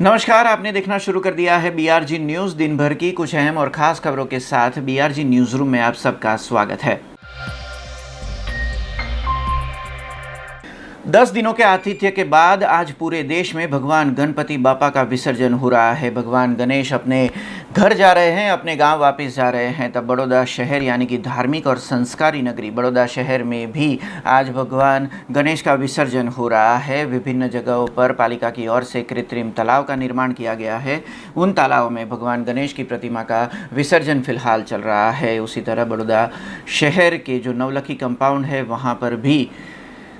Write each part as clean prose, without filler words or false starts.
नमस्कार, आपने देखना शुरू कर दिया है BRG न्यूज़। दिन भर की कुछ अहम और ख़ास खबरों के साथ BRG न्यूज़ रूम में आप सबका स्वागत है। 10 दिनों के आतिथ्य के बाद आज पूरे देश में भगवान गणपति बापा का विसर्जन हो रहा है। भगवान गणेश अपने घर जा रहे हैं, अपने गांव वापस जा रहे हैं। तब बड़ौदा शहर यानी कि धार्मिक और संस्कारी नगरी बड़ौदा शहर में भी आज भगवान गणेश का विसर्जन हो रहा है। विभिन्न जगहों पर पालिका की ओर से कृत्रिम तालाब का निर्माण किया गया है। उन तालाबों में भगवान गणेश की प्रतिमा का विसर्जन फिलहाल चल रहा है। उसी तरह बड़ौदा शहर के जो नवलखी कंपाउंड है वहाँ पर भी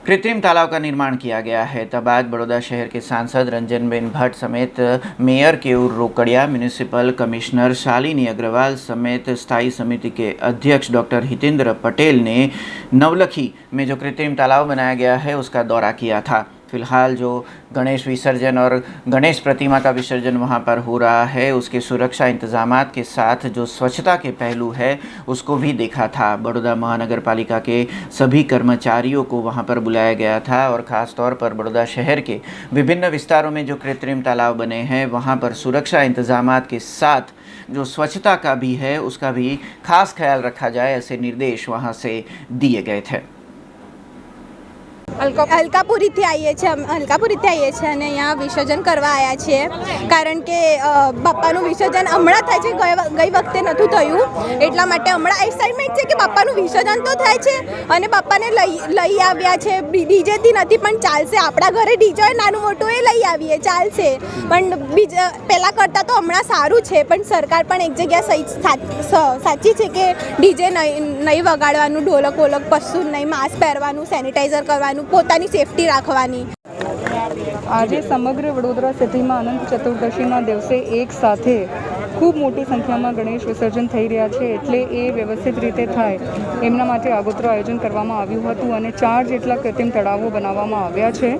कृत्रिम तालाब का निर्माण किया गया है। तब आज बड़ौदा शहर के सांसद रंजनबेन भट्ट समेत mayor Keyur Rokadia, municipal commissioner Shalini Agarwal समेत स्थायी समिति के अध्यक्ष डॉक्टर हितेंद्र पटेल ने नवलखी में जो कृत्रिम तालाब बनाया गया है उसका दौरा किया था। फिलहाल जो गणेश विसर्जन और गणेश प्रतिमा का विसर्जन वहां पर हो रहा है उसके सुरक्षा इंतजामात के साथ जो स्वच्छता के पहलू है उसको भी देखा था। बड़ौदा महानगर पालिका के सभी कर्मचारियों को वहां पर बुलाया गया था और ख़ास तौर पर बड़ौदा शहर के विभिन्न विस्तारों में जो कृत्रिम तालाब बने हैं वहां पर सुरक्षा इंतजामात के साथ जो स्वच्छता का भी है उसका भी खास ख्याल रखा जाए, ऐसे निर्देश वहां से दिए गए थे। अलकापुरीથી આવીએ છીએ અને અહીંયા વિસર્જન કરવા આવ્યા છીએ કારણ કે બાપાનું વિસર્જન હમણાં થાય છે, ગઈ વખતે નહોતું થયું એટલા માટે હમણાં એક્સાઇટમેન્ટ છે કે બાપાનું વિસર્જન તો થાય છે અને બાપાને લઈ આવ્યા છે। ડીજેથી નથી પણ ચાલશે, આપણા ઘરે ડીજે નાનું મોટું એ લઈ આવીએ ચાલશે, પણ બીજા પહેલાં કરતાં તો હમણાં સારું છે। પણ સરકાર પણ એક જગ્યા સાચી છે કે ડીજે નહીં વગાડવાનું, ઢોલક વોલક કશું નહીં, માસ્ક પહેરવાનું, સેનિટાઈઝર કરવાનું, પોતાની સેફટી રાખવાની। આજે સમગ્ર વડોદરા સિટીમાં અનંત ચતુર્દશીના દિવસે એક સાથે ખૂબ મોટી સંખ્યામાં ગણેશ વિસર્જન થઈ રહ્યા છે, એટલે એ વ્યવસ્થિત રીતે થાય એમના માટે આગોતરું આયોજન કરવામાં આવ્યું હતું અને 4 જેટલા કૃત્રિમ તળાવો બનાવવામાં આવ્યા છે।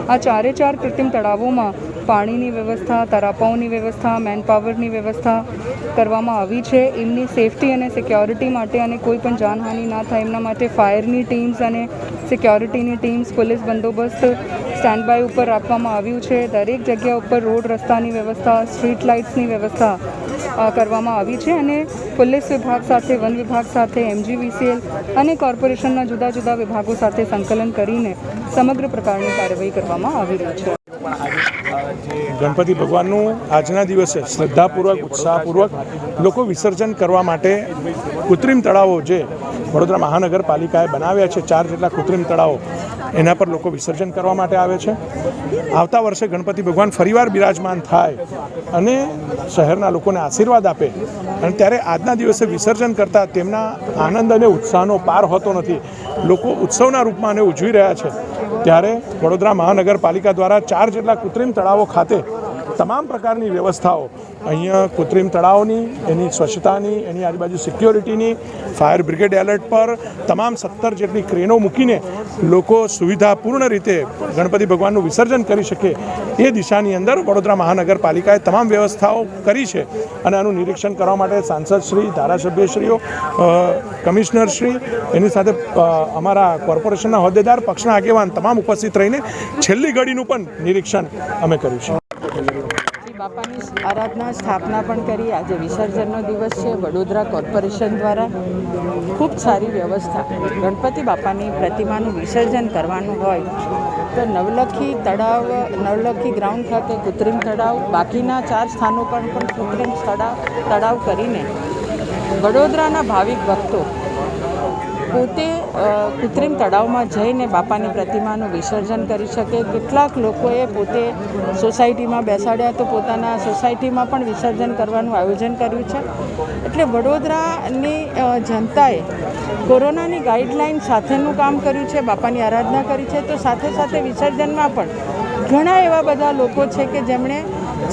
આ 4 કૃત્રિમ તળાવોમાં પાણીની વ્યવસ્થા, તરાપાઓની વ્યવસ્થા, મેનપાવરની વ્યવસ્થા કરવામાં આવી છે। એમની સેફટી અને સિક્યોરિટી માટે અને કોઈ પણ જાનહાનિ ના થાય એમના માટે ફાયરની ટીમ્સ અને સિક્યોરિટીની ટીમ્સ, પોલીસ બંદોબસ્ત સ્ટેન્ડ બાય ઉપર રાખવામાં આવ્યું છે। દરેક જગ્યા ઉપર રોડ રસ્તાની વ્યવસ્થા, સ્ટ્રીટ લાઇટ્સની વ્યવસ્થા કરવામાં આવી છે અને પોલીસ વિભાગ સાથે, વન વિભાગ સાથે, MGVCL અને કોર્પોરેશનના જુદા જુદા વિભાગો સાથે સંકલન કરીને સમગ્ર પ્રકારની કાર્યવાહી કરવામાં આવી રહી છે। ગણપતિ ભગવાનનું આજના દિવસે શ્રદ્ધાપૂર્વક, ઉત્સાહપૂર્વક લોકો વિસર્જન કરવા માટે કૃત્રિમ તળાવો જે વડોદરા મહાનગરપાલિકાએ બનાવ્યા છે, 4 જેટલા કૃત્રિમ તળાવો, એના પર લોકો વિસર્જન કરવા માટે આવે છે। આવતા વર્ષે ગણપતિ ભગવાન ફરીવાર બિરાજમાન થાય અને શહેરના લોકોને આશીર્વાદ આપે અને ત્યારે આજના દિવસે વિસર્જન કરતાં તેમના આનંદ અને ઉત્સાહનો પાર હોતો નથી। લોકો ઉત્સવના રૂપમાં આને ઉજવી રહ્યા છે। ત્યારે વડોદરા મહાનગરપાલિકા દ્વારા 4 જેટલા કૃત્રિમ તળાવો ખાતે તમામ પ્રકારની વ્યવસ્થાઓ, અહીંયા કૃત્રિમ તળાવોની, એની સ્વચ્છતાની, એની આજુબાજુ સિક્યોરિટીની, ફાયર બ્રિગેડ એલર્ટ પર તમામ 17 જેટલી ક્રેનો મૂકીને લોકો સુવિધાપૂર્ણ રીતે ગણપતિ ભગવાનનું વિસર્જન કરી શકે એ દિશાની અંદર વડોદરા મહાનગરપાલિકાએ તમામ વ્યવસ્થાઓ કરી છે અને આનું નિરીક્ષણ કરવા માટે સાંસદશ્રી, ધારાસભ્યશ્રીઓ, કમિશનરશ્રી, એની સાથે અમારા કોર્પોરેશનના હોદ્દેદાર, પક્ષના આગેવાન તમામ ઉપસ્થિત રહીને છેલ્લી ઘડીનું પણ નિરીક્ષણ અમે કર્યું છે। બાપાની આરાધના, સ્થાપના પણ કરી। આજે વિસર્જનનો દિવસ છે। વડોદરા કોર્પોરેશન દ્વારા ખૂબ સારી વ્યવસ્થા, ગણપતિ બાપાની પ્રતિમાનું વિસર્જન કરવાનું હોય તો નવલખી ગ્રાઉન્ડ ખાતે કૃત્રિમ તળાવ, બાકીના 4 સ્થાનો પર પણ કૃત્રિમ તળાવ કરીને વડોદરાના ભાવિક ભક્તો પોતે કૃત્રિમ તળાવમાં જઈને બાપાની પ્રતિમાનું વિસર્જન કરી શકે। કેટલાક લોકોએ પોતે સોસાયટીમાં બેસાડ્યા તો પોતાના સોસાયટીમાં પણ વિસર્જન કરવાનું આયોજન કર્યું છે। એટલે વડોદરાની જનતાએ કોરોનાની ગાઈડલાઇન સાથેનું કામ કર્યું છે, બાપાની આરાધના કરી છે, તો સાથે સાથે વિસર્જનમાં પણ ઘણા એવા બધા લોકો છે કે જેમણે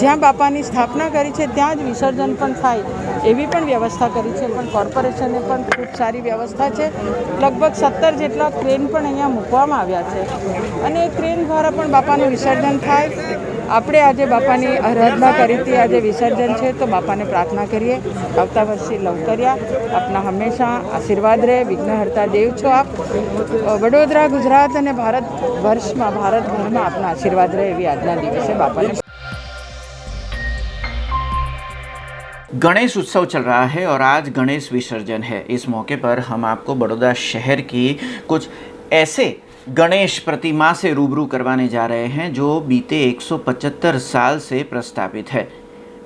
જ્યાં બાપાની સ્થાપના કરી છે ત્યાં જ વિસર્જન પણ થાય એવી પણ વ્યવસ્થા કરી છે। પણ કોર્પોરેશને પણ ખૂબ સારી વ્યવસ્થા છે। લગભગ 17 જેટલા ક્રેન પણ અહીંયા મૂકવામાં આવ્યા છે અને એ ક્રેન દ્વારા પણ બાપાનું વિસર્જન થાય। આપણે આજે બાપાની આરાધના કરી હતી, આજે વિસર્જન છે તો બાપાને પ્રાર્થના કરીએ આવતા વર્ષે લવકર્યા આપના હંમેશા આશીર્વાદ રહે। વિઘ્નહર્તા દેવ છો આપ। વડોદરા, ગુજરાત અને ભારતભરમાં આપના આશીર્વાદ રહે એવી આજના દિવસે બાપાને गणेश उत्सव चल रहा है और आज गणेश विसर्जन है। इस मौके पर हम आपको बड़ौदा शहर की कुछ ऐसे गणेश प्रतिमा से रूबरू करवाने जा रहे हैं जो बीते 175 साल से प्रस्तावित है।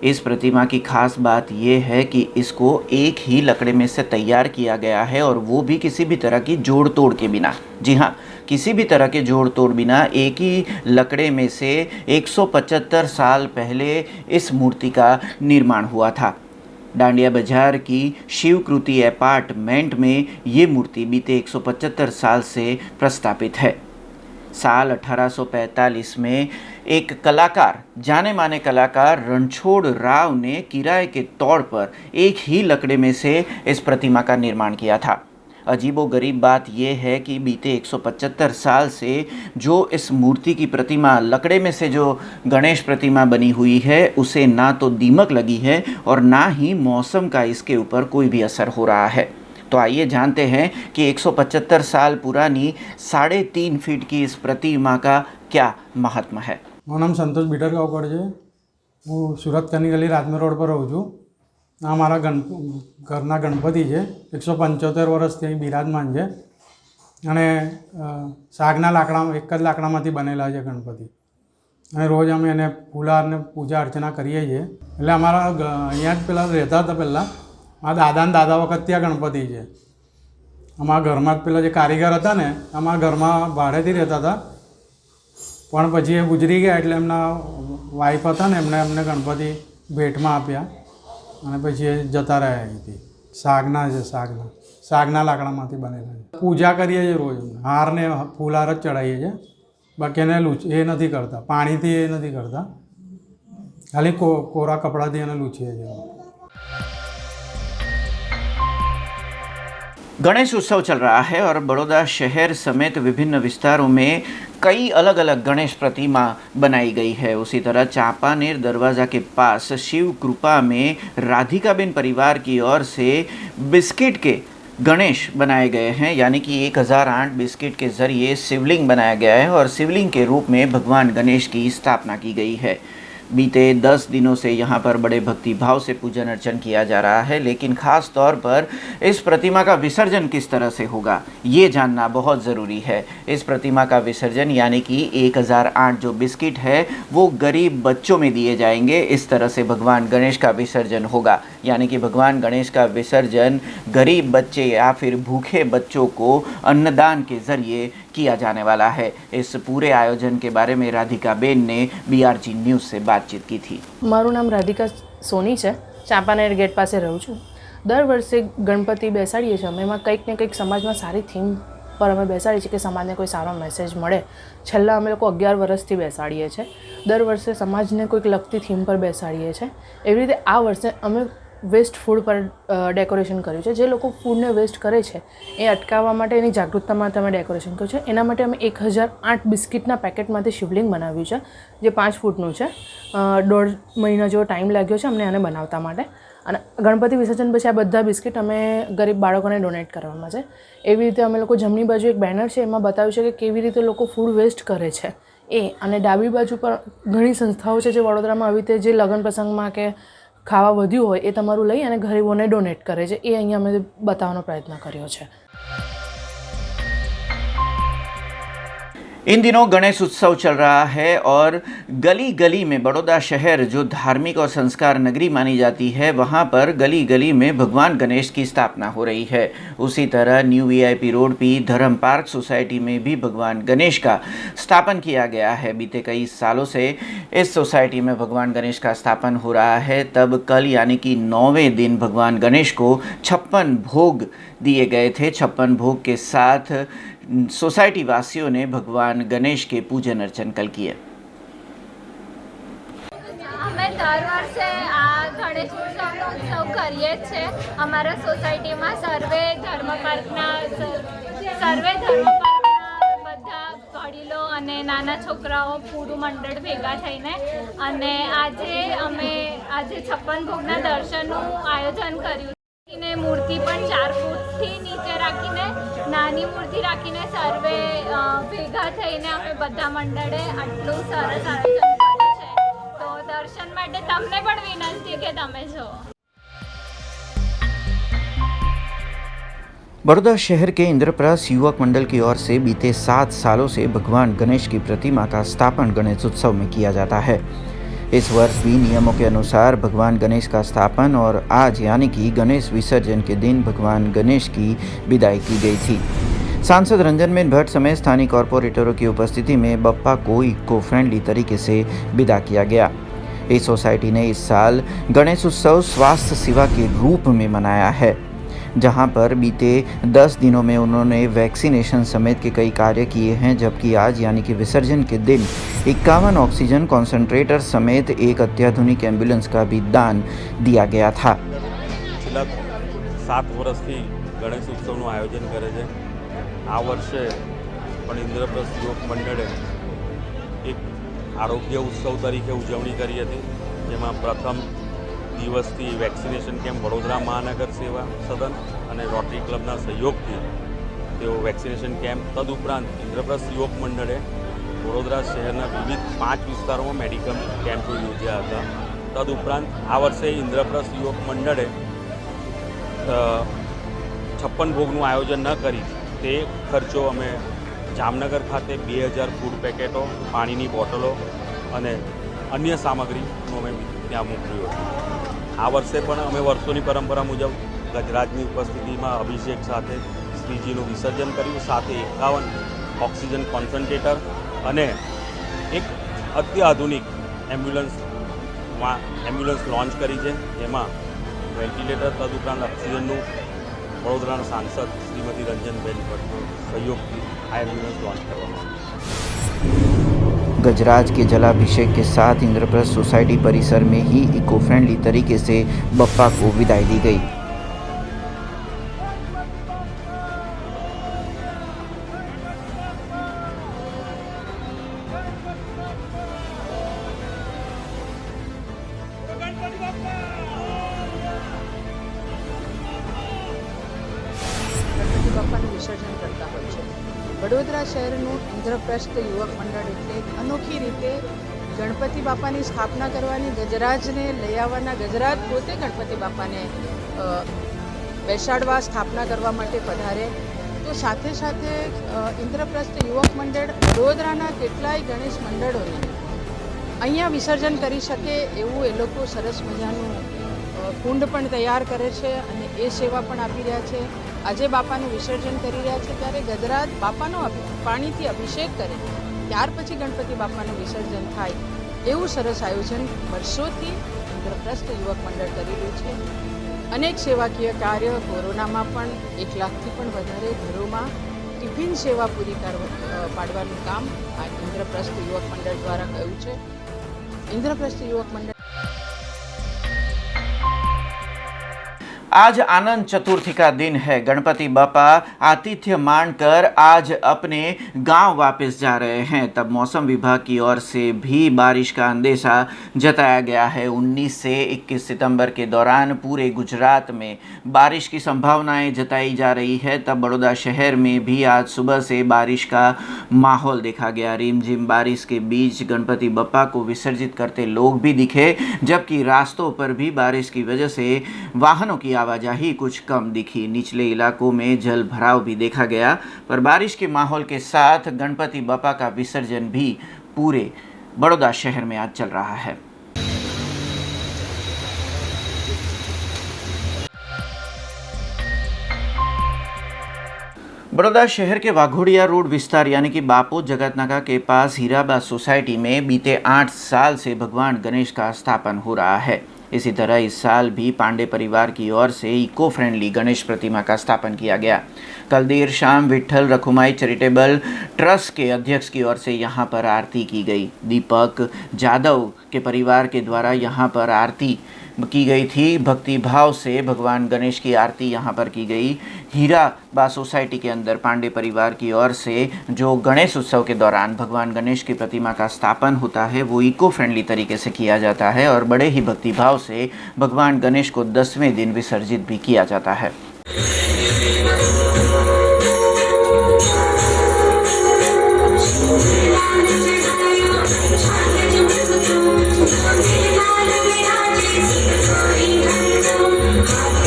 इस प्रतिमा की खास बात यह है कि इसको एक ही लकड़े में से तैयार किया गया है और वो भी किसी भी तरह की जोड़ तोड़ के बिना। जी हाँ, किसी भी तरह के जोड़ तोड़ बिना एक ही लकड़े में से 175 साल पहले इस मूर्ति का निर्माण हुआ था। डांडिया बाजार की शिवकृति अपार्टमेंट में ये मूर्ति बीते 175 साल से प्रस्तापित है। साल 1845 में एक कलाकार, जाने माने कलाकार रणछोड़ राव ने किराए के तौर पर एक ही लकड़े में से इस प्रतिमा का निर्माण किया था। अजीबोगरीब बात यह है कि बीते 175 साल से जो इस मूर्ति की प्रतिमा, लकड़े में से जो गणेश प्रतिमा बनी हुई है, उसे ना तो दीमक लगी है और ना ही मौसम का इसके ऊपर कोई भी असर हो रहा है। तो आइए जानते हैं कि 175 साल पुरानी 3.5 फीट की इस प्रतिमा का क्या महात्मा है। મારું નામ સંતોષ બીટરગાંવકર છે। હું સુરત કની ગલી રાજમહેલ રોડ પર રહું છું। આ મારા ઘરના ગણપતિ છે, 175 વર્ષથી અહીં બિરાજમાન છે અને સાગના લાકડા, એક જ લાકડામાંથી બનેલા છે ગણપતિ અને રોજ અમે એને ફુલાર ને પૂજા અર્ચના કરીએ છીએ। એટલે અમારા અહીંયા જ પેલા રહેતા હતા, પહેલાં મારા દાદા ને દાદા વખતથી આ ગણપતિ છે। અમારા ઘરમાં જ પેલા જે કારીગર હતા ને, અમારા ઘરમાં ભાડેથી રહેતા હતા, પણ પછી એ ગુજરી ગયા એટલે એમના વાઈફ હતા ને, એમણે અમને ગણપતિ ભેટમાં આપ્યા અને પછી એ જતા રહ્યા અહીંથી। સાગના છે, સાગના લાકડામાંથી બનેલા છે। પૂજા કરીએ છીએ રોજ, હાર ને ફૂલહાર જ ચડાવીએ છીએ, બાકી એને એ નથી કરતા, પાણીથી એ નથી કરતા, ખાલી કોરા કપડાથી એને લૂછીએ છીએ। गणेश उत्सव चल रहा है और बड़ौदा शहर समेत विभिन्न विस्तारों में कई अलग अलग गणेश प्रतिमा बनाई गई है। उसी तरह चांपानेर दरवाज़ा के पास शिव कृपा में राधिकाबेन परिवार की ओर से बिस्किट के गणेश बनाए गए हैं, यानी कि 1008 बिस्किट के ज़रिए शिवलिंग बनाया गया है और शिवलिंग के रूप में भगवान गणेश की स्थापना की गई है। बीते 10 दिनों से यहाँ पर बड़े भक्ति भाव से पूजन अर्चन किया जा रहा है, लेकिन ख़ास तौर पर इस प्रतिमा का विसर्जन किस तरह से होगा ये जानना बहुत ज़रूरी है। इस प्रतिमा का विसर्जन यानी कि 1008 जो बिस्किट है वो गरीब बच्चों में दिए जाएंगे। इस तरह से भगवान गणेश का विसर्जन होगा, यानी कि भगवान गणेश का विसर्जन गरीब बच्चे या फिर भूखे बच्चों को अन्नदान के ज़रिए किया जाने वाला है। इस पूरे आयोजन के बारे में राधिकाबेन ने BRG न्यूज़ से बातचीत की थी। મારું નામ રાધિકા સોની છે, ચાંપાનેર ગેટ પાસે રહું છું। દર વર્ષે ગણપતિ બેસાડીએ છીએ અમે, એમાં કંઈક ને કંઈક સમાજમાં સારી થીમ પર અમે બેસાડીએ છીએ કે સમાજને કોઈ સારો મેસેજ મળે। છેલ્લા અમે લોકો 11 વર્ષથી બેસાડીએ છીએ। દર વર્ષે સમાજને કોઈક લગતી થીમ પર બેસાડીએ છીએ। એવી રીતે આ વર્ષે અમે વેસ્ટ ફૂડ પર ડેકોરેશન કર્યું છે। જે લોકો ફૂડને વેસ્ટ કરે છે એ અટકાવવા માટે, એની જાગૃતતા માટે અમે ડેકોરેશન કર્યું છે। એના માટે અમે 1008 બિસ્કિટના પેકેટમાંથી શિવલિંગ બનાવ્યું છે, જે 5 ફૂટનું છે। 1.5 મહિના જેવો ટાઈમ લાગ્યો છે અમને આને બનાવતા માટે। અને ગણપતિ વિસર્જન પછી આ બધા બિસ્કિટ અમે ગરીબ બાળકોને ડોનેટ કરવામાં છે। એવી રીતે અમે લોકો જમણી બાજુ એક બેનર છે, એમાં બતાવ્યું છે કે કેવી રીતે લોકો ફૂડ વેસ્ટ કરે છે એ, અને ડાબી બાજુ પર ઘણી સંસ્થાઓ છે જે વડોદરામાં આવી રીતે જે લગ્ન પ્રસંગમાં કે ખાવા વધ્યું હોય એ તમારું લઈ અને ગરીબોને ડોનેટ કરે છે, એ અહીંયા અમે બતાવવાનો પ્રયત્ન કર્યો છે। इन दिनों गणेश उत्सव चल रहा है और गली गली में बड़ौदा शहर जो धार्मिक और संस्कार नगरी मानी जाती है, वहाँ पर गली गली में भगवान गणेश की स्थापना हो रही है। उसी तरह न्यू VIP रोड पे धर्म पार्क सोसाइटी में भी भगवान गणेश का स्थापन किया गया है। बीते कई सालों से इस सोसाइटी में भगवान गणेश का स्थापन हो रहा है। तब कल यानी कि 9वें दिन भगवान गणेश को 56 भोग दिए गए थे। 56 भोग के साथ सोसाइटी वासियों ने भगवान गणेश के पूजन अर्चन कल किए। અમે દર વર્ષે આ ગણેશ ઉત્સવનો ઉત્સવ કરીએ જ છે। અમારા સોસાયટીમાં સર્વે ધર્મ પાર્કના બધા વડીલો અને નાના છોકરાઓ પૂરું મંડળ ભેગા થઈને અને આજે અમે 56 ભોગના દર્શનનું આયોજન કર્યું। ને મૂર્તિ પણ 4 ફૂટથી નીચે રાખીને, નાની મૂર્તિ રાખીને સર્વે ભેગા થઈને અમે બધા મંડળે આટલું સરસ આયોજન કર્યું છે। તો દર્શન માટે તમને પણ વિનંતી કે તમે જો। बड़ौदा शहर के इंद्रप्रस्थ युवक मंडल की ओर से बीते 7 सालों से भगवान गणेश की प्रतिमा का स्थापन गणेशोत्सव में किया जाता है। इस वर्ष भी नियमों के अनुसार भगवान गणेश का स्थापन और आज यानी कि गणेश विसर्जन के दिन भगवान गणेश की विदाई की गई थी। सांसद रंजनबेन भट्ट समेत स्थानीय कॉरपोरेटरों की उपस्थिति में बप्पा को इको फ्रेंडली तरीके से विदा किया गया। इस सोसाइटी ने इस साल गणेश उत्सव स्वास्थ्य सेवा के रूप में मनाया है, जहां पर बीते 10 दिनों में उन्होंने वैक्सीनेशन समेत के कई कार्य किए हैं, जबकि आज यानी कि विसर्जन के दिन 51 ऑक्सीजन कॉन्सेंट्रेटर समेत एक अत्याधुनिक एम्बुलेंस का भी दान दिया गया था। છેલ્લા 7 વર્ષથી ગણેશ ઉત્સવનું આયોજન કરે છે। આ વર્ષે પણ ઇન્દ્રપ્રસ્થ યુવક મંડળે એક આરોગ્ય ઉત્સવ તરીકે ઉજવણી કરી હતી, જેમાં પ્રથમ દિવસથી વેક્સિનેશન કેમ્પ વડોદરા મહાનગર સેવા સદન અને રોટરી ક્લબના સહયોગથી તેઓ વેક્સિનેશન કેમ્પ તદુપરાંત ઇન્દ્રપ્રસ્થ યુવક મંડળે વડોદરા શહેરના વિવિધ 5 વિસ્તારોમાં મેડિકલ કેમ્પ યોજ્યા હતા। તદુપરાંત આ વર્ષે ઇન્દ્રપ્રસ્થ યુવક મંડળે 56 ભોગનું આયોજન ન કરી તે ખર્ચો અમે જામનગર ખાતે 2000 ફૂડ પેકેટો, પાણીની બોટલો અને અન્ય સામગ્રીનું અમે ત્યાં મોકલ્યું હતું। આ વર્ષે પણ અમે વર્ષોની પરંપરા મુજબ ગજરાજની ઉપસ્થિતિમાં અભિષેક સાથે શ્રીજીનું વિસર્જન કર્યું, સાથે 51 ઓક્સિજન કોન્સન્ટ્રેટર અને એક અત્યાધુનિક એમ્બ્યુલન્સ લોન્ચ કરી છે, જેમાં વેન્ટિલેટર તદુપરાંત ઓક્સિજનનું વડોદરાના સાંસદ શ્રીમતી રંજનબેન ભટ્ટના સહયોગથી આ એમ્બ્યુલન્સ લોન્ચ કરવામાં આવી। गजराज के जलाभिषेक के साथ इंद्रप्रस्थ सोसाइटी परिसर में ही इको फ्रेंडली तरीके से बप्पा को विदाई दी गई। ગણપતિ બાપાનું વિસર્જન કરતા હોય છે। વડોદરા શહેરનું ઇન્દ્રપ્રસ્થ યુવક મંડળ એટલે અનોખી રીતે ગણપતિ બાપાની સ્થાપના કરવાની, ગજરાજને લઈ આવવાના, ગજરાજ પોતે ગણપતિ બાપાને બેસાડવા સ્થાપના કરવા માટે પધારે, તો સાથે સાથે ઇન્દ્રપ્રસ્થ યુવક મંડળ વડોદરાના કેટલાય ગણેશ મંડળોને અહીંયા વિસર્જન કરી શકે એવું એ લોકો સરસ મજાનું કુંડ પણ તૈયાર કરે છે અને એ સેવા પણ આપી રહ્યા છે। આજે બાપાનું વિસર્જન કરી રહ્યા છે ત્યારે ગજરાજ બાપાનો પાણીથી અભિષેક કરે, ત્યાર પછી ગણપતિ બાપાનું વિસર્જન થાય એવું સરસ આયોજન વર્ષોથી ઇન્દ્રપ્રસ્થ યુવક મંડળ કરી રહ્યું છે। અનેક સેવાકીય કાર્ય કોરોનામાં પણ 1 લાખથી પણ વધારે ઘરોમાં ટિફિન સેવા પૂરી પાડવાનું કામ આ ઇન્દ્રપ્રસ્થ યુવક મંડળ દ્વારા કર્યું છે। इंद्रप्रस्थ युवक मंडल आज आनंद चतुर्थी का दिन है। गणपति बापा आतिथ्य मानकर आज अपने गांव वापस जा रहे हैं। तब मौसम विभाग की ओर से भी बारिश का अंदेशा जताया गया है। 19 से 21 सितंबर के दौरान पूरे गुजरात में बारिश की संभावनाएं जताई जा रही है। तब बड़ौदा शहर में भी आज सुबह से बारिश का माहौल देखा गया। रिमझिम बारिश के बीच गणपति बापा को विसर्जित करते लोग भी दिखे, जबकि रास्तों पर भी बारिश की वजह से वाहनों की आवाजाही कुछ कम दिखी। निचले इलाकों में जल भराव भी देखा गया, पर बारिश के माहौल के साथ गणपति बापा का विसर्जन भी पूरे बड़ौदा शहर में आज चल रहा है। बड़ौदा शहर के वाघोड़िया रोड विस्तार यानी कि बापू जगतनाका के पास हीराबा सोसाइटी में बीते 8 साल से भगवान गणेश का स्थापन हो रहा है। इसी तरह इस साल भी पांडे परिवार की ओर से इको फ्रेंडली गणेश प्रतिमा का स्थापन किया गया। कल देर शाम विट्ठल रखुमाई चैरिटेबल ट्रस्ट के अध्यक्ष की ओर से यहाँ पर आरती की गई। दीपक जादव के परिवार के द्वारा यहाँ पर आरती की गई थी। भक्ति भाव से भगवान गणेश की आरती यहाँ पर की गई। हीराबा सोसाइटी के अंदर पांडे परिवार की ओर से जो गणेश उत्सव के दौरान भगवान गणेश की प्रतिमा का स्थापन होता है वो इको फ्रेंडली तरीके से किया जाता है और बड़े ही भक्ति भाव से भगवान गणेश को 10वें दिन विसर्जित भी किया जाता है।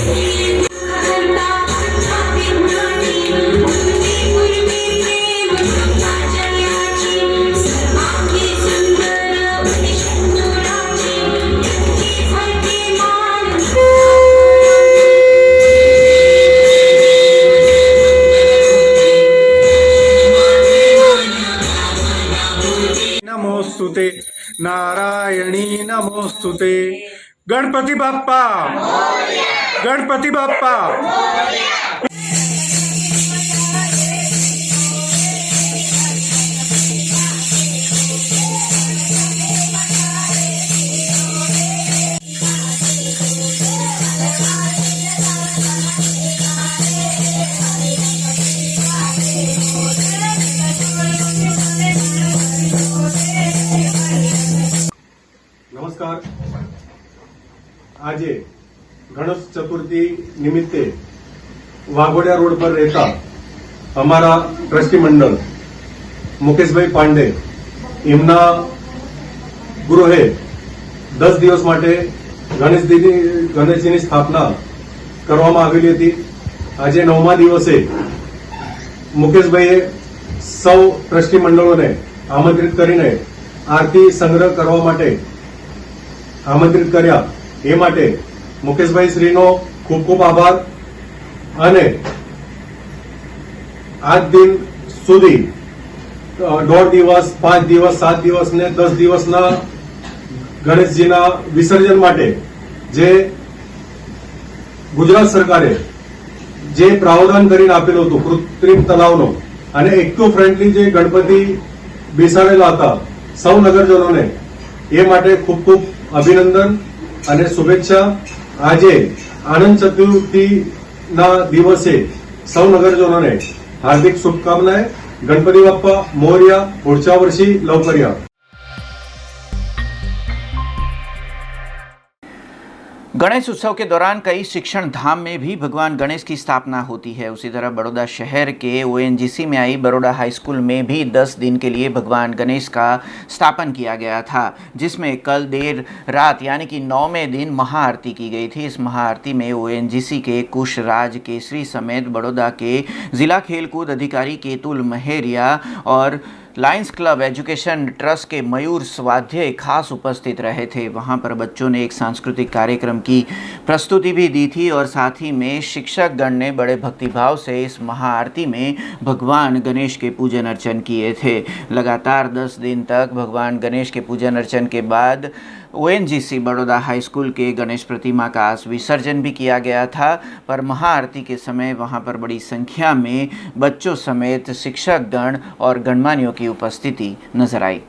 Happy नमोस्तुते, नारायणी नमोस्तुते। गणपति बाप्पा, गणपति बाप्पा। નમસ્કાર. આજે ગણેશ ચતુર્થી નિમિત્તે વાઘોડિયા રોડ પર રહેતા અમારા ટ્રસ્ટી મંડળ મુકેશભાઈ પાંડે એમના ગૃહે 10 દિવસ માટે ગણેશજીની સ્થાપના કરવામાં આવેલી હતી. આજે 9મા દિવસે મુકેશભાઈએ સૌ ટ્રસ્ટી મંડળોને આમંત્રિત કરીને આરતી સંગ્રહ કરવા માટે આમંત્રિત કર્યા. એ માટે મુકેશભાઈ શ્રીનો ખૂબ ખૂબ આભાર. અને આજ દિન સુધી 1.5 દિવસ, 5 દિવસ, 7 દિવસ ને 10 દિવસના ગણેશજીના વિસર્જન માટે જે ગુજરાત સરકારે જે પ્રાવધાન કરીને આપેલું હતું કૃત્રિમ તલાવનો અને ઇકો ફ્રેન્ડલી જે ગણપતિ બેસાડેલા હતા સૌ નગરજનોને, એ માટે ખૂબ ખૂબ અભિનંદન અને શુભેચ્છા. આજે આનંદ ચતુર્થીના દિવસે સૌ નગરજનોને હાર્દિક શુભકામનાएं. गणपति बाप्पा मोरया. पुढच्या वर्षी लवकर या. गणेश उत्सव के दौरान कई शिक्षण धाम में भी भगवान गणेश की स्थापना होती है. उसी तरह बड़ौदा शहर के ONGC में आई बड़ौदा हाई स्कूल में भी 10 दिन के लिए भगवान गणेश का स्थापन किया गया था, जिसमें कल देर रात यानी कि 9वें दिन महाआरती की गई थी. इस महाआरती में ONGC के कुश राज केसरी समेत बड़ौदा के जिला खेलकूद अधिकारी केतुल महेरिया और लायंस क्लब एजुकेशन ट्रस्ट के मयूर स्वाध्याय खास उपस्थित रहे थे. वहां पर बच्चों ने एक सांस्कृतिक कार्यक्रम की प्रस्तुति भी दी थी और साथ ही में शिक्षक गण ने बड़े भक्तिभाव से इस महाआरती में भगवान गणेश के पूजन अर्चन किए थे. लगातार 10 दिन तक भगवान गणेश के पूजन अर्चन के बाद ONGC बड़ौदा हाई स्कूल के गणेश प्रतिमा का आज विसर्जन भी किया गया था. पर महाआरती के समय वहां पर बड़ी संख्या में बच्चों समेत शिक्षक गण और गणमान्यों की उपस्थिति नजर आई.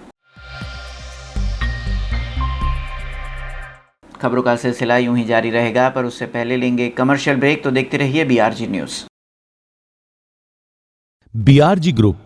खबरों का सिलसिला यूं ही जारी रहेगा, पर उससे पहले लेंगे कमर्शियल ब्रेक. तो देखते रहिए BRG news. BRG group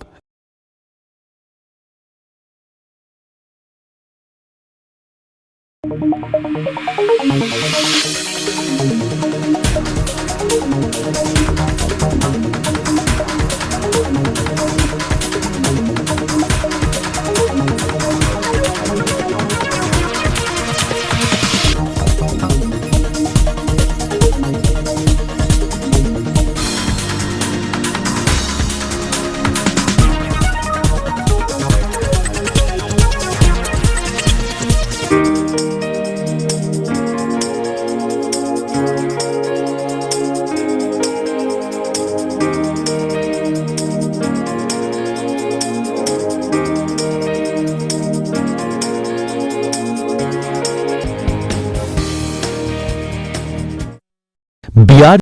BRG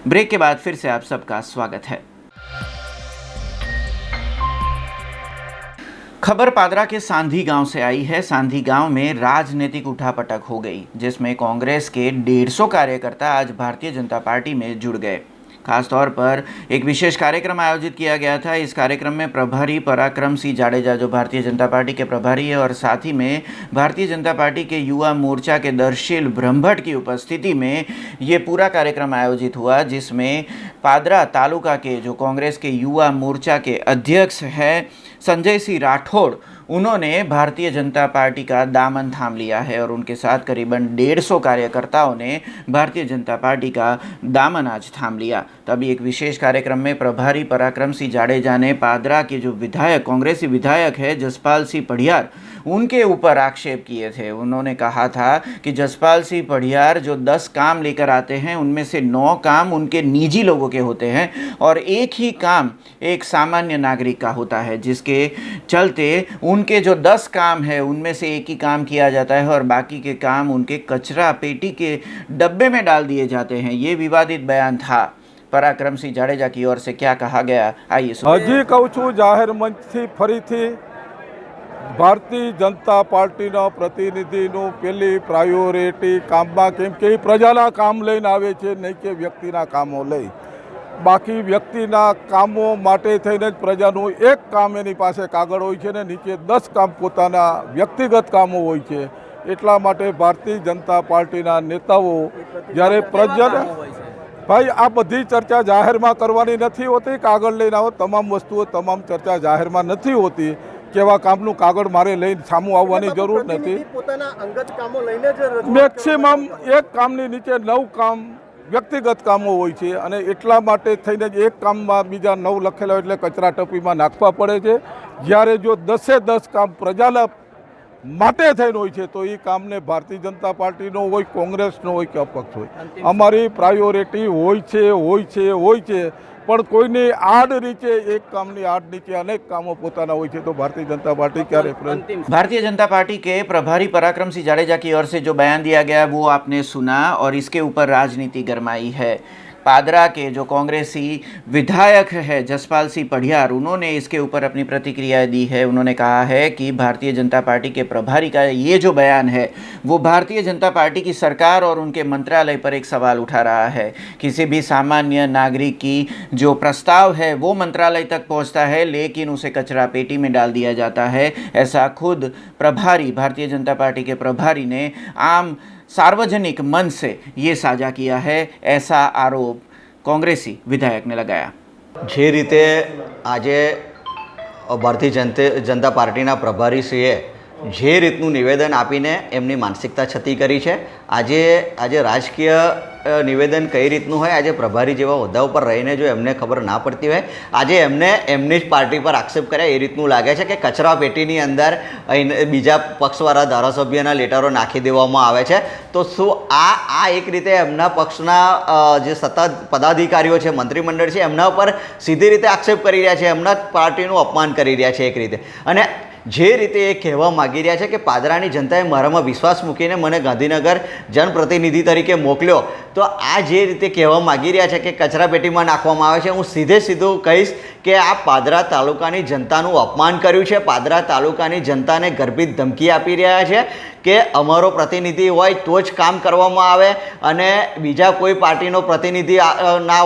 break के बाद फिर से आप सबका स्वागत है. खबर पादरा के सांधी गांव से आई है. सांधी गांव में राजनीतिक उठापटक हो गई, जिसमें कांग्रेस के 150 कार्यकर्ता आज भारतीय जनता पार्टी में जुड़ गए. खासतौर पर एक विशेष कार्यक्रम आयोजित किया गया था. इस कार्यक्रम में प्रभारी पराक्रम सिंह जाडेजा, जो भारतीय जनता पार्टी के प्रभारी है, और साथ ही में भारतीय जनता पार्टी के युवा मोर्चा के दर्शील ब्रह्मभट्ट की उपस्थिति में ये पूरा कार्यक्रम आयोजित हुआ, जिसमें पादरा तालुका के जो कांग्रेस के युवा मोर्चा के अध्यक्ष हैं संजय सिंह राठौड़, उन्होंने भारतीय जनता पार्टी का दामन थाम लिया है और उनके साथ करीबन 150 कार्यकर्ताओं ने भारतीय जनता पार्टी का दामन आज थाम लिया. तभी एक विशेष कार्यक्रम में प्रभारी पराक्रम सिंह जाडेजा ने पादरा के जो विधायक, कांग्रेसी विधायक है जसपाल सिंह पढ़ियार, उनके ऊपर आक्षेप किए थे। उन्होंने कहा था कि जसपाल सिंह पढ़ियार जो 10 काम लेकर आते हैं उनमें से 9 काम उनके निजी लोगों के होते हैं और एक ही काम एक सामान्य नागरिक का होता है, जिसके चलते उनके जो 10 काम है उनमें से एक ही काम किया जाता है और बाकी के काम उनके कचरा पेटी के डब्बे में डाल दिए जाते हैं। ये विवादित बयान था। पराक्रम सिंह जाडेजा की ओर से क्या कहा गया, आइए सुनिए। हजी कहूँ छूँ जाहिर मंच थी फरीथी भारतीय जनता पार्टीना प्रतिनिधिનું પેલી પ્રાયોરિટી કામમાં કેમ કે એ પ્રજાના કામ લઈને આવે છે, નહીં કે વ્યક્તિના કામો લઈ. બાકી વ્યક્તિના કામો માટે થઈને જ પ્રજાનું એક કામ એની પાસે કાગળ હોય છે ને નીચે 10 કામ પોતાના વ્યક્તિગત કામો હોય છે. એટલા માટે ભારતીય જનતા પાર્ટીના નેતાઓ જ્યારે પ્રજાના ભાઈ આ બધી ચર્ચા જાહેરમાં કરવાની નથી હોતી, કાગળ લઈને આવો, તમામ વસ્તુઓ તમામ ચર્ચા જાહેરમાં નથી હોતી. કેવા કામનું કાગળ મારે લઈને સામું આવવાની જરૂર નથી. મેક્સિમમ એક કામની નીચે 9 કામ વ્યક્તિગત કામો હોય છે અને એટલા માટે થઈને જ એક કામમાં બીજા 9 લખેલા હોય એટલે કચરા ટપીમાં નાખવા પડે છે. જ્યારે જો 10 કામ પ્રજાના માટે થઈને હોય છે તો એ કામને ભારતીય જનતા પાર્ટીનો હોય, કોંગ્રેસનો હોય કે અપક્ષ હોય, અમારી પ્રાયોરિટી હોય છે. પણ કોઈની આડ નીચે એક કામની આડ નીચે અનેક કામો પોતાના હોય છે તો भारतीय जनता पार्टी क्या रेफरेंस। भारतीय जनता पार्टी के प्रभारी पराक्रम सिंह जाडेजा की ओर से जो बयान दिया गया वो आपने सुना और इसके ऊपर राजनीति गरमाई है। पादरा के जो कांग्रेसी विधायक है जसपाल सिंह पढ़ियार, उन्होंने इसके ऊपर अपनी प्रतिक्रिया दी है। उन्होंने कहा है कि भारतीय जनता पार्टी के प्रभारी का ये जो बयान है वो भारतीय जनता पार्टी की सरकार और उनके मंत्रालय पर एक सवाल उठा रहा है। किसी भी सामान्य नागरिक की जो प्रस्ताव है वो मंत्रालय तक पहुंचता है लेकिन उसे कचरा पेटी में डाल दिया जाता है। ऐसा खुद प्रभारी, भारतीय जनता पार्टी के प्रभारी ने आम सार्वजनिक मन से ये साझा किया है। ऐसा आरोप कांग्रेसी विधायक ने लगाया। જે રીતે આજે ભારતીય જનતા પાર્ટીના પ્રભારીશ્રીએ જે રીતનું નિવેદન આપીને એમની માનસિકતા છતી કરી છે, આજે રાજકીય નિવેદન કઈ રીતનું હોય, આજે પ્રભારી જેવા હોદ્દા ઉપર રહીને જો એમને ખબર ના પડતી હોય, આજે એમની જ પાર્ટી પર આક્ષેપ કર્યા એ રીતનું લાગે છે કે કચરા પેટીની અંદર બીજા પક્ષવાળા ધારાસભ્યના લેટરો નાખી દેવામાં આવે છે. તો શું આ એક રીતે એમના પક્ષના જે સત્તા પદાધિકારીઓ છે, મંત્રીમંડળ છે, એમના ઉપર સીધી રીતે આક્ષેપ કરી રહ્યા છે, એમના પાર્ટીનું અપમાન કરી રહ્યા છે એક રીતે. અને જે રીતે એ કહેવા માગી રહ્યા છે કે પાદરાની જનતાએ મારામાં વિશ્વાસ મૂકીને મને ગાંધીનગર જનપ્રતિનિધિ તરીકે મોકલ્યો, તો આ જે રીતે કહેવા માગી રહ્યા છે કે કચરા પેટીમાં નાખવામાં આવે છે, હું સીધું કહીશ કે આ પાદરા તાલુકાની જનતાનું અપમાન કર્યું છે. પાદરા તાલુકાની જનતાને ગર્ભિત ધમકી આપી રહ્યા છે કે અમારો પ્રતિનિધિ હોય તો જ કામ કરવામાં આવે અને બીજા કોઈ પાર્ટીનો પ્રતિનિધિ ના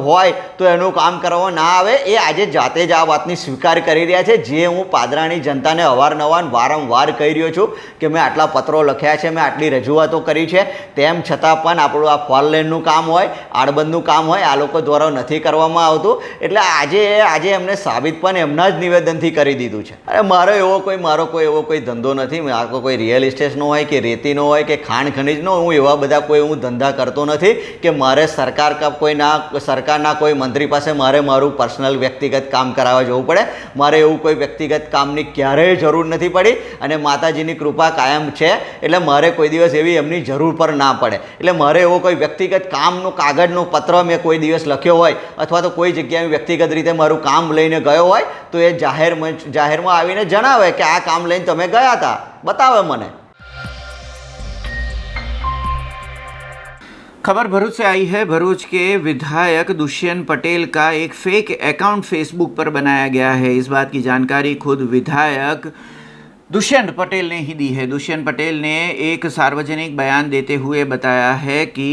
હોય તો એનું કામ કરવામાં ના આવે. એ આજે જાતે જ આ વાતની સ્વીકાર કરી રહ્યા છે. જે હું પાદરાની જનતાને અવારનવાર વારંવાર કહી રહ્યો છું કે મેં આટલા પત્રો લખ્યા છે, મેં આટલી રજૂઆતો કરી છે, તેમ છતાં પણ આપણું આ ફોર લેનનું કામ હોય, આડબંધનું કામ હોય, આ લોકો દ્વારા નથી કરવામાં આવતું. એટલે આજે એમને સાબિત પણ એમના જ નિવેદનથી કરી દીધું છે. અરે મારો એવો કોઈ ધંધો નથી, મારો કોઈ રિયલ એસ્ટેટનો હોય કે રેતીનો હોય કે ખાણ ખનીજનો, હું એવા બધા હું ધંધા કરતો નથી કે મારે સરકારના કોઈ મંત્રી પાસે મારું પર્સનલ વ્યક્તિગત કામ કરાવવા જવું પડે. મારે એવું કોઈ વ્યક્તિગત કામની ક્યારેય જરૂર નથી પડી અને માતાજીની કૃપા કાયમ છે એટલે મારે કોઈ દિવસ એવી એમની જરૂર પર ના પડે. એટલે મારે એવો કોઈ વ્યક્તિગત કામનો કાગળનો પત્ર મેં કોઈ દિવસ લખ્યો હોય અથવા તો કોઈ જગ્યાએ વ્યક્તિગત રીતે મારું કામ લઈને ગયો હોય તો એ જાહેરમાં આવીને જણાવે કે આ કામ લઈને તમે ગયા હતા, बतावे मने। खबर भरूच से आई है। भरूच के विधायक दुष्यंत पटेल का एक फेक अकाउंट फेसबुक पर बनाया गया है। इस बात की जानकारी खुद विधायक दुष्यंत पटेल ने ही दी है। दुष्यंत पटेल ने एक सार्वजनिक बयान देते हुए बताया है कि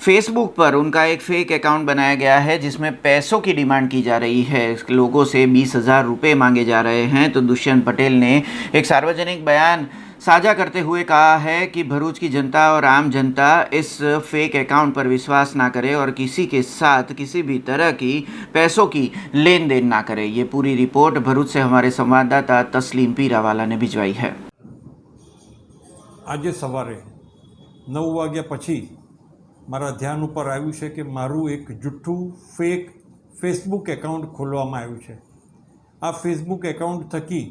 फेसबुक पर उनका एक फेक अकाउंट बनाया गया है जिसमें पैसों की डिमांड की जा रही है। लोगों से 20,000 रुपये मांगे जा रहे हैं। तो दुष्यंत पटेल ने एक सार्वजनिक बयान साझा करते हुए कहा है कि भरूच की जनता और आम जनता इस फेक अकाउंट पर विश्वास ना करे और किसी के साथ किसी भी तरह की पैसों की लेन देन ना करे। ये पूरी रिपोर्ट भरूच से हमारे संवाददाता तस्लीम पीरावाला ने भिजवाई है। आज सवारे 9 वाग्या पछी मारा ध्यान पर आव्युं छे कि मारू एक जूठू फेक फेसबुक एकाउंट खोलवामां आव्युं छे। आ फेसबुक एकाउंट थकी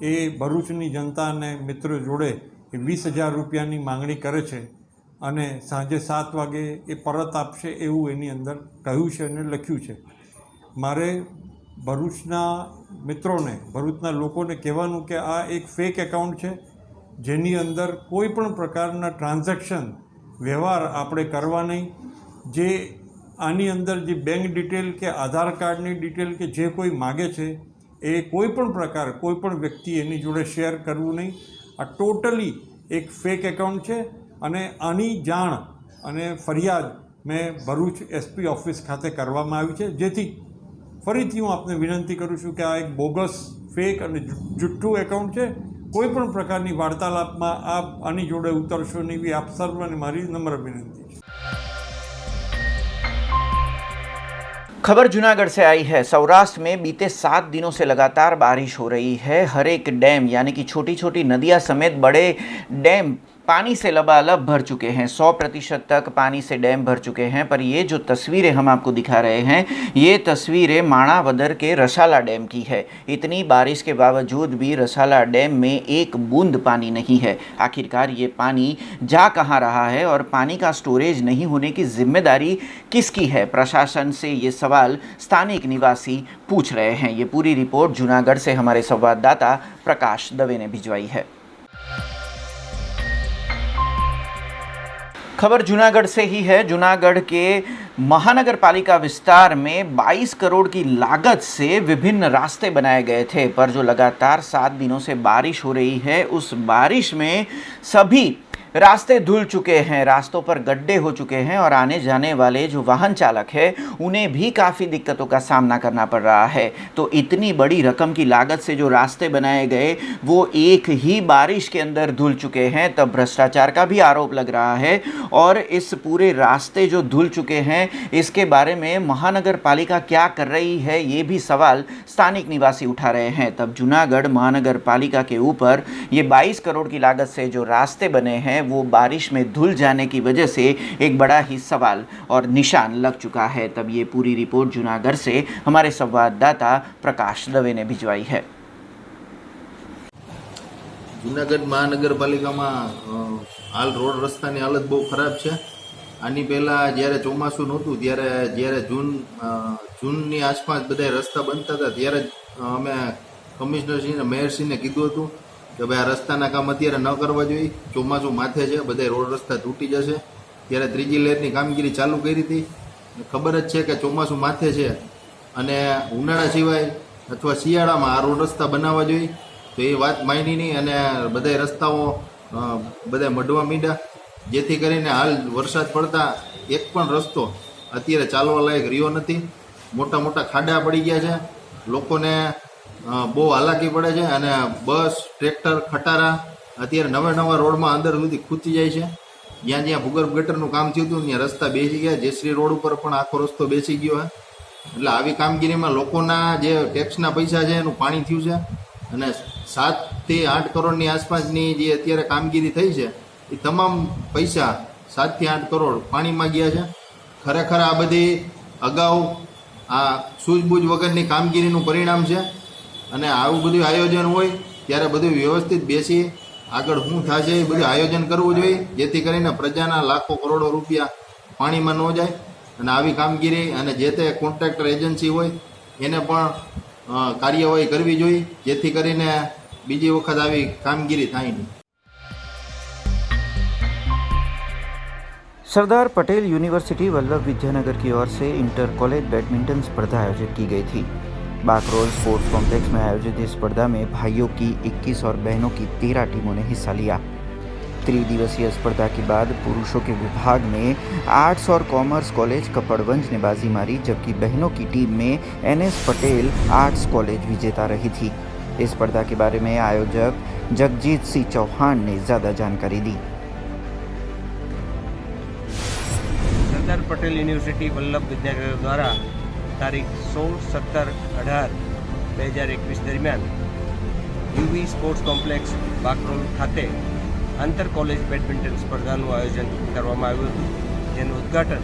એ ભરૂચની જનતા અને મિત્રો જોડે એ 20,000 રૂપિયાની માંગણી કરે છે અને સાંજે 7 વાગે એ પરત આપશે એવું એની અંદર કહ્યું છે અને લખ્યું છે. મારે ભરૂચના મિત્રોને, ભરૂચના લોકોને કહેવાનું કે આ એક ફેક એકાઉન્ટ છે, જેની અંદર કોઈ પણ પ્રકારના ટ્રાન્ઝેક્શન વ્યવહાર આપણે કરવા નહીં. જે આની અંદર જે બેંક ડિટેલ કે આધાર કાર્ડની ડિટેલ કે જે કોઈ માગે છે એ કોઈ પણ પ્રકાર કોઈ પણ વ્યક્તિ એની જોડે શેર કરવું નહીં. આ ટોટલી એક ફેક એકાઉન્ટ છે અને આની જાણ અને ફરિયાદ મેં ભરૂચ એસપી ઓફિસ ખાતે કરવામાં આવી છે. જેથી ફરીથી હું આપને વિનંતી કરું છું કે આ એક બોગસ, ફેક અને જુઠ્ઠું એકાઉન્ટ છે. કોઈ પણ પ્રકારની વાર્તાલાપમાં આપ આની જોડે ઉતરશો નહીં એવી આપ સર્વને મારી નમ્ર વિનંતી છે. खबर जूनागढ़ से आई है। सौराष्ट्र में बीते 7 दिनों से लगातार बारिश हो रही है। हर एक डैम यानी कि छोटी छोटी नदियां समेत बड़े डैम पानी से लबालब भर चुके हैं। 100% तक पानी से डैम भर चुके हैं। पर ये जो तस्वीरें हम आपको दिखा रहे हैं, ये तस्वीरें माणावदर के रसाला डैम की है। इतनी बारिश के बावजूद भी रसाला डैम में एक बूंद पानी नहीं है। आखिरकार ये पानी जा कहाँ रहा है और पानी का स्टोरेज नहीं होने की जिम्मेदारी किसकी है? प्रशासन से ये सवाल स्थानिक निवासी पूछ रहे हैं। ये पूरी रिपोर्ट जूनागढ़ से हमारे संवाददाता प्रकाश दवे ने भिजवाई है। खबर जूनागढ़ से ही है। जूनागढ़ के महानगर पालिका विस्तार में 22 करोड़ की लागत से विभिन्न रास्ते बनाए गए थे, पर जो लगातार 7 दिनों से बारिश हो रही है, उस बारिश में सभी रास्ते धुल चुके हैं, रास्तों पर गड्ढे हो चुके हैं और आने जाने वाले जो वाहन चालक है उन्हें भी काफ़ी दिक्कतों का सामना करना पड़ रहा है। तो इतनी बड़ी रकम की लागत से जो रास्ते बनाए गए वो एक ही बारिश के अंदर धुल चुके हैं। तब भ्रष्टाचार का भी आरोप लग रहा है और इस पूरे रास्ते जो धुल चुके हैं इसके बारे में महानगर पालिका क्या कर रही है, ये भी सवाल स्थानिक निवासी उठा रहे हैं। तब जूनागढ़ महानगर पालिका के ऊपर ये 22 करोड़ की लागत से जो रास्ते बने हैं वो बारिश में धुल जाने की वजह से एक बड़ा ही सवाल और निशान लग चुका है। तब ये पूरी रिपोर्ट जूनागढ़ से हमारे संवाददाता प्रकाश दवे ने भिजवाई है। जूनागढ़ महानगरपालिकाમાં હાલ રોડ રસ્તાની હાલત બહુ ખરાબ છે. આની પહેલાં જ્યારે ચોમાસું નહોતું જ્યારે જૂનની આસપાસ બધા રસ્તા બનતા હતા ત્યારે અમે કમિશનરશ્રીને મેયરશ્રીને કીધું હતું કે ભાઈ આ રસ્તાના કામ અત્યારે ન કરવા જોઈએ, ચોમાસું માથે છે, બધા રોડ રસ્તા તૂટી જશે. ત્યારે ત્રીજી લહેરની કામગીરી ચાલુ કરી હતી. ખબર જ છે કે ચોમાસું માથે છે અને ઉનાળા સિવાય અથવા શિયાળામાં આ રોડ રસ્તા બનાવવા જોઈએ. તો એ વાત માની નહીં અને બધા રસ્તાઓ બધા મઢવા માંડ્યા, જેથી કરીને હાલ વરસાદ પડતા એક પણ રસ્તો અત્યારે ચાલવા લાયક રહ્યો નથી. મોટા મોટા ખાડા પડી ગયા છે, લોકોને બહુ હાલાકી પડે છે અને બસ, ટ્રેક્ટર, ખટારા અત્યારે નવા રોડમાં અંદર સુધી ખૂંચી જાય છે. જ્યાં ભૂગર્ભ ગટરનું કામ થયું હતું ત્યાં રસ્તા બેસી ગયા. જયશ્રી રોડ ઉપર પણ આખો રસ્તો બેસી ગયો છે. એટલે આવી કામગીરીમાં લોકોના જે ટેક્સના પૈસા છે એનું પાણી થયું છે અને 7 થી 8 કરોડની આસપાસની જે અત્યારે કામગીરી થઈ છે એ તમામ પૈસા 7 થી 8 કરોડ પાણીમાં ગયા છે. ખરેખર આ બધી અગાઉ આ સૂઝબૂઝ વગરની કામગીરીનું પરિણામ છે અને આવું બધું આયોજન હોય ત્યારે બધું વ્યવસ્થિત બેસી આગળ શું થશે એ બધું આયોજન કરવું જોઈએ, જેથી કરીને પ્રજાના લાખો કરોડો રૂપિયા પાણીમાં ન જાય. અને આવી કામગીરી અને જે તે કોન્ટ્રાક્ટર એજન્સી હોય એને પણ કાર્યવાહી કરવી જોઈએ, જેથી કરીને બીજી વખત આવી કામગીરી થાય નહીં. सरदार पटेल यूनिवर्सिटी वल्लभ विद्यानगर की ओर से इंटर कॉलेज बैडमिंटन स्पर्धा आयोजित की गई थी। बाकरोल स्पोर्ट्स कॉम्प्लेक्स में आयोजित इस स्पर्धा में भाइयों की 21 और बहनों की 13 टीमों ने हिस्सा लिया। त्रिदिवसीय स्पर्धा के बाद पुरुषों के विभाग में आर्ट्स और कॉमर्स कॉलेज कपड़वंज ने बाजी मारी, जबकि बहनों की टीम में NS पटेल आर्ट्स कॉलेज विजेता रही थी। इस स्पर्धा के बारे में आयोजक जगजीत सिंह चौहान ने ज़्यादा जानकारी दी। सरदार पटेल यूनिवर्सिटी वल्लभ विद्यानगर द्वारा તારીખ 16, 17, 18, 2021 દરમિયાન યુવી સ્પોર્ટ્સ કોમ્પ્લેક્સ બાકરોલ ખાતે આંતર કોલેજ બેડમિન્ટન સ્પર્ધાનું આયોજન કરવામાં આવ્યું હતું, જેનું ઉદ્ઘાટન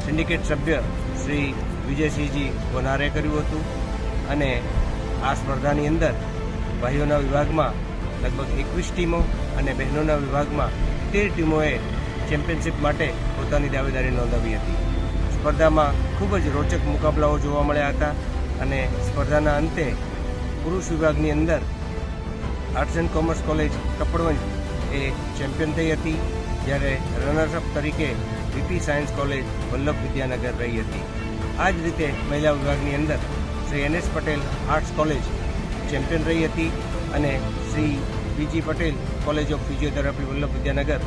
સિન્ડિકેટ સભ્ય શ્રી વિજયસિંહજી વનારે કર્યું હતું અને આ સ્પર્ધાની અંદર ભાઈઓના વિભાગમાં લગભગ 21 ટીમો અને બહેનોના વિભાગમાં 13 ટીમોએ ચેમ્પિયનશિપ માટે પોતાની દાવેદારી નોંધાવી હતી. સ્પર્ધામાં ખૂબ જ રોચક મુકાબલાઓ જોવા મળ્યા હતા અને સ્પર્ધાના અંતે પુરુષ વિભાગની અંદર arts and commerce college Kapadvanj A champion થઈ હતી, જ્યારે રનર્સઅપ તરીકે VP science college Vallabh Vidyanagar રહી હતી. આ જ રીતે મહિલા વિભાગની અંદર Shri NS Patel arts college champion રહી હતી અને શ્રી બીજી Patel college of physiotherapy Vallabh Vidyanagar.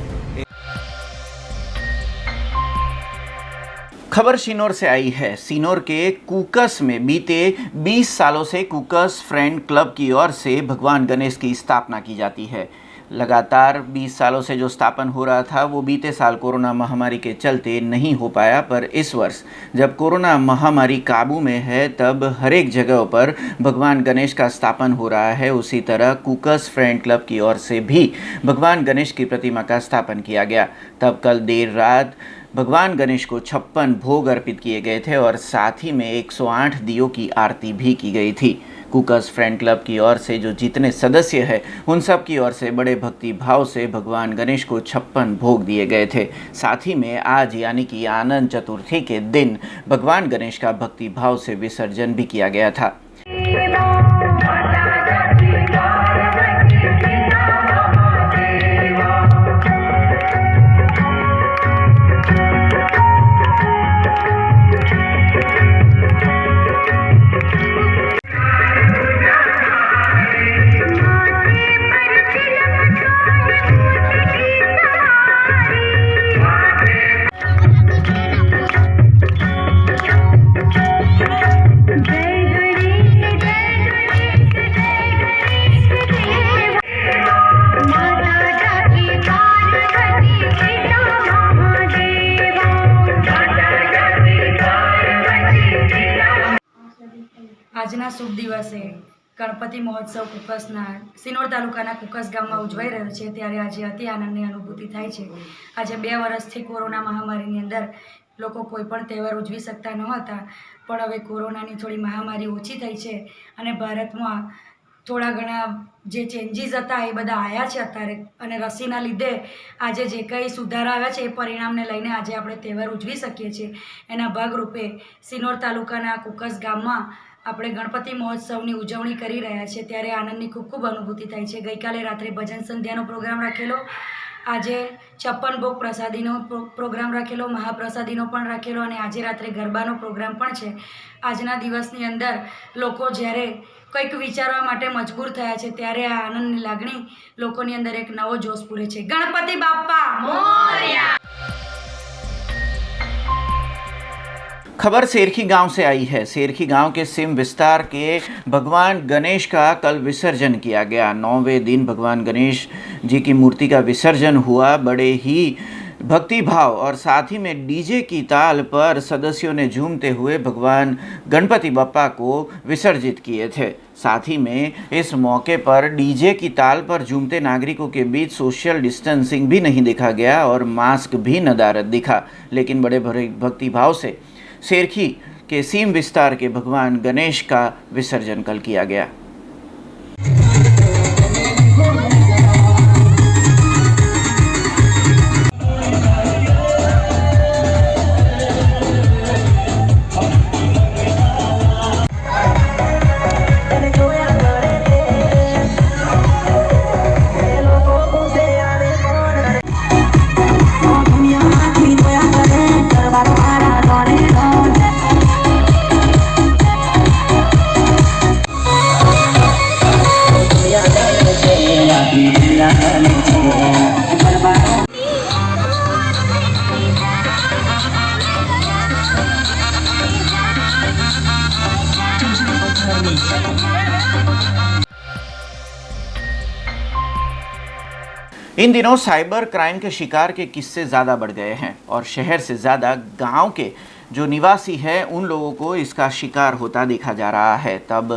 खबर सीनोर से आई है। सीनोर के कूकस में बीते 20 सालों से कूकस फ्रेंड क्लब की ओर से भगवान गणेश की स्थापना की जाती है। लगातार 20 सालों से जो स्थापन हो रहा था वो बीते साल कोरोना महामारी के चलते नहीं हो पाया, पर इस वर्ष जब कोरोना महामारी काबू में है तब हर एक जगह पर भगवान गणेश का स्थापन हो रहा है। उसी तरह कूकस फ्रेंड क्लब की ओर से भी भगवान गणेश की प्रतिमा का स्थापन किया गया। तब कल देर रात भगवान गणेश को 56 भोग अर्पित किए गए थे और साथ ही में 108 दियों की आरती भी की गई थी। कूकस फ्रेंड क्लब की ओर से जो जितने सदस्य हैं उन सब की ओर से बड़े भक्ति भाव से भगवान गणेश को 56 भोग दिए गए थे। साथ ही में आज यानी कि आनंद चतुर्थी के दिन भगवान गणेश का भक्ति भाव से विसर्जन भी किया गया था। આજના શુભ દિવસે ગણપતિ મહોત્સવ કુકસના સિનોર તાલુકાના કુકસ ગામમાં ઉજવાઈ રહ્યો છે, ત્યારે આજે અતિ આનંદની અનુભૂતિ થાય છે। આજે 2 વર્ષથી કોરોના મહામારીની અંદર લોકો કોઈ પણ તહેવાર ઉજવી શકતા નહોતા, પણ હવે કોરોનાની થોડી મહામારી ઓછી થઈ છે અને ભારતમાં થોડા ઘણા જે ચેન્જીસ હતા એ બધા આવ્યા છે અત્યારે, અને રસીના લીધે આજે જે કંઈ સુધારા આવ્યા છે એ પરિણામને લઈને આજે આપણે તહેવાર ઉજવી શકીએ છીએ। એના ભાગરૂપે સિનોર તાલુકાના કુકસ ગામમાં આપણે ગણપતિ મહોત્સવની ઉજવણી કરી રહ્યા છીએ, ત્યારે આનંદની ખૂબ ખૂબ અનુભૂતિ થાય છે। ગઈકાલે રાત્રે ભજન સંધ્યાનો પ્રોગ્રામ રાખેલો, આજે 56 ભોગ પ્રસાદીનો પ્રોગ્રામ રાખેલો, મહાપ્રસાદીનો પણ રાખેલો અને આજે રાત્રે ગરબાનો પ્રોગ્રામ પણ છે। આજના દિવસની અંદર લોકો જ્યારે કંઈક વિચારવા માટે મજબૂર થયા છે ત્યારે આ આનંદની લાગણી લોકોની અંદર એક નવો જોશ પૂરે છે। ગણપતિ બાપ્પા મોરયા। खबर सेरखी गांव से आई है। सेरखी गांव के सिम विस्तार के भगवान गणेश का कल विसर्जन किया गया। 9वें दिन भगवान गणेश जी की मूर्ति का विसर्जन हुआ। बड़े ही भक्ति भाव और साथ ही में डीजे की ताल पर सदस्यों ने झूमते हुए भगवान गणपति बप्पा को विसर्जित किए थे। साथ ही में इस मौके पर डीजे की ताल पर झूमते नागरिकों के बीच सोशल डिस्टेंसिंग भी नहीं देखा गया और मास्क भी नदारद दिखा, लेकिन बड़े भक्ति भाव से सेरखी के सीम विस्तार के भगवान गणेश का विसर्जन कल किया गया। इन दिनों साइबर क्राइम के शिकार के किस्से ज़्यादा बढ़ गए हैं और शहर से ज़्यादा गांव के जो निवासी हैं उन लोगों को इसका शिकार होता देखा जा रहा है। तब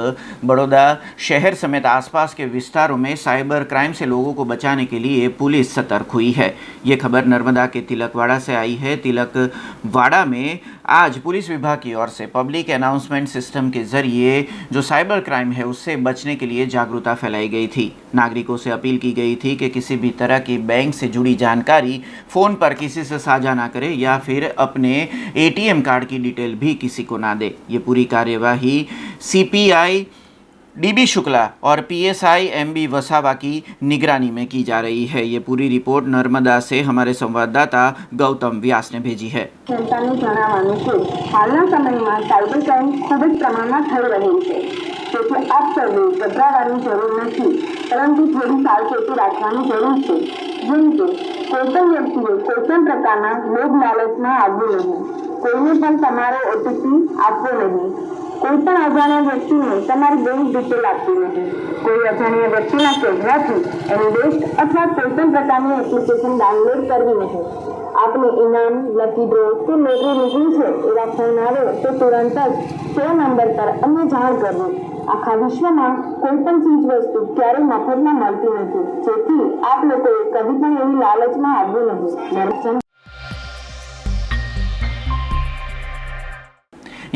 बड़ौदा शहर समेत आसपास के विस्तारों में साइबर क्राइम से लोगों को बचाने के लिए पुलिस सतर्क हुई है। ये खबर नर्मदा के तिलकवाड़ा से आई है। तिलकवाड़ा में आज पुलिस विभाग की ओर से पब्लिक अनाउंसमेंट सिस्टम के जरिए जो साइबर क्राइम है उससे बचने के लिए जागरूकता फैलाई गई थी। नागरिकों से अपील की गई थी कि किसी भी तरह की बैंक से जुड़ी जानकारी फ़ोन पर किसी से साझा ना करें या फिर अपने ATM कार्ड की डिटेल भी किसी को ना दे। ये पूरी कार्यवाही CPI DB शुक्ला और PSI MB वसावा की निगरानी में की जा रही है। ये पूरी रिपोर्ट नर्मदा से हमारे संवाददाता गौतम व्यास ने भेजी है। जनताનું જણાવવાનું છે હાલના સમયમાં સાયબર ક્રાઇમ ખૂબ જ પ્રમાણમાં થઈ રહ્યું છે, તેથી આપ સૌએ ગભરાવાની જરૂર નથી, પરંતુ થોડી સાવચેતી રાખવાની જરૂર છે। જેમ કે કોઈપણ વ્યક્તિએ કોઈપણ પ્રકારના લોભ લાલચમાં આવવું નહીં, કોઈને પણ તમારો OTP આપવો નહીં, કોઈપણ અજાણ્યા વ્યક્તિને તમારી બેંક ડિટેલ આપવી નહીં, કોઈ અજાણ્યા વ્યક્તિના કહેવાથી ઇન્વેસ્ટ અથવા કોઈપણ પ્રકારની એપ્લિકેશન ડાઉનલોડ કરવી નહીં। આપને ઇનામ, લકી ડ્રો કે લોટરી નીકળી છે એવા ફોન આવે તો તુરંત જ 100 નંબર પર અમને જાણ કરવી। આખા વિશ્વમાં કોઈ પણ ચીજ વસ્તુ ક્યારેય મફતમાં મળતી નથી, જેથી આપ લોકોએ કદી પણ એવી લાલચમાં આવવું નહીં।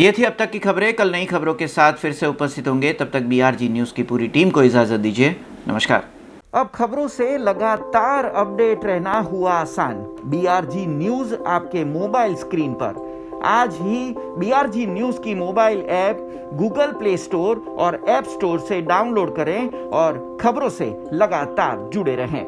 ये थी अब तक की खबरें। कल नई खबरों के साथ फिर से उपस्थित होंगे। तब तक BRG न्यूज़ की पूरी टीम को इजाज़त दीजिए। नमस्कार। अब खबरों से लगातार अपडेट रहना हुआ आसान। BRG न्यूज़ आपके मोबाइल स्क्रीन पर। आज ही BRG न्यूज़ की mobile app Google play store और ऐप स्टोर से डाउनलोड करें और खबरों से लगातार जुड़े रहें।